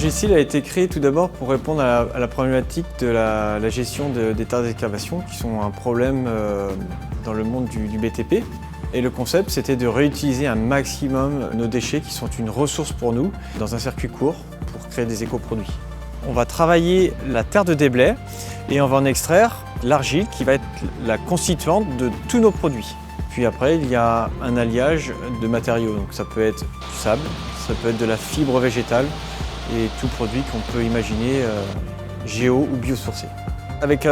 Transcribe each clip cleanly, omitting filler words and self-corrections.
Argile a été créé tout d'abord pour répondre à la problématique de la gestion des terres d'excavation qui sont un problème dans le monde du BTP. Et le concept, c'était de réutiliser un maximum nos déchets qui sont une ressource pour nous dans un circuit court pour créer des écoproduits. On va travailler la terre de déblai et on va en extraire l'argile qui va être la constituante de tous nos produits. Puis après, il y a un alliage de matériaux. Donc ça peut être du sable, ça peut être de la fibre végétale et tout produit qu'on peut imaginer géo ou biosourcé. Avec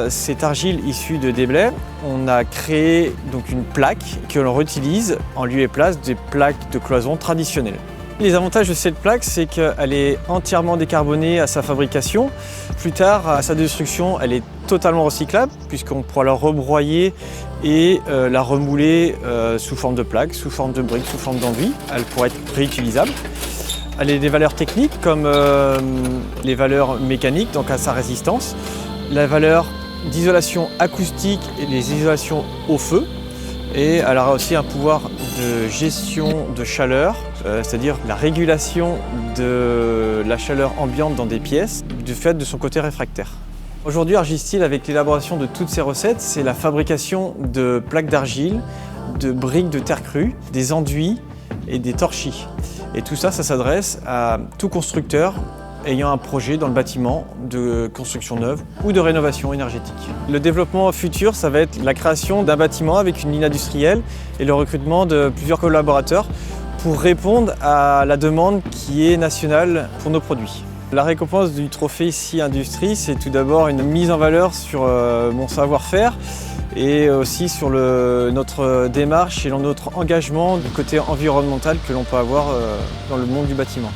cette argile issue de déblai, on a créé donc une plaque que l'on réutilise en lieu et place des plaques de cloison traditionnelles. Les avantages de cette plaque, c'est qu'elle est entièrement décarbonée à sa fabrication. Plus tard, à sa destruction, elle est totalement recyclable puisqu'on pourra la rebroyer et la remouler sous forme de plaques, sous forme de briques, sous forme d'enduit. Elle pourra être réutilisable. Elle a des valeurs techniques comme les valeurs mécaniques, donc à sa résistance, la valeur d'isolation acoustique et les isolations au feu. Et elle aura aussi un pouvoir de gestion de chaleur, c'est-à-dire la régulation de la chaleur ambiante dans des pièces du fait de son côté réfractaire. Aujourd'hui, Argile, avec l'élaboration de toutes ces recettes, c'est la fabrication de plaques d'argile, de briques de terre crue, des enduits et des torchis. Et tout ça, ça s'adresse à tout constructeur ayant un projet dans le bâtiment de construction neuve ou de rénovation énergétique. Le développement futur, ça va être la création d'un bâtiment avec une ligne industrielle et le recrutement de plusieurs collaborateurs pour répondre à la demande qui est nationale pour nos produits. La récompense du trophée ICI Industrie, c'est tout d'abord une mise en valeur sur mon savoir-faire et aussi sur notre démarche et notre engagement du côté environnemental que l'on peut avoir dans le monde du bâtiment.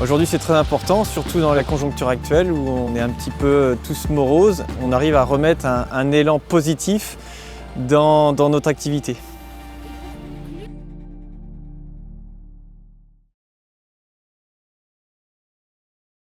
Aujourd'hui, c'est très important, surtout dans la conjoncture actuelle où on est un petit peu tous moroses. On arrive à remettre un élan positif dans notre activité.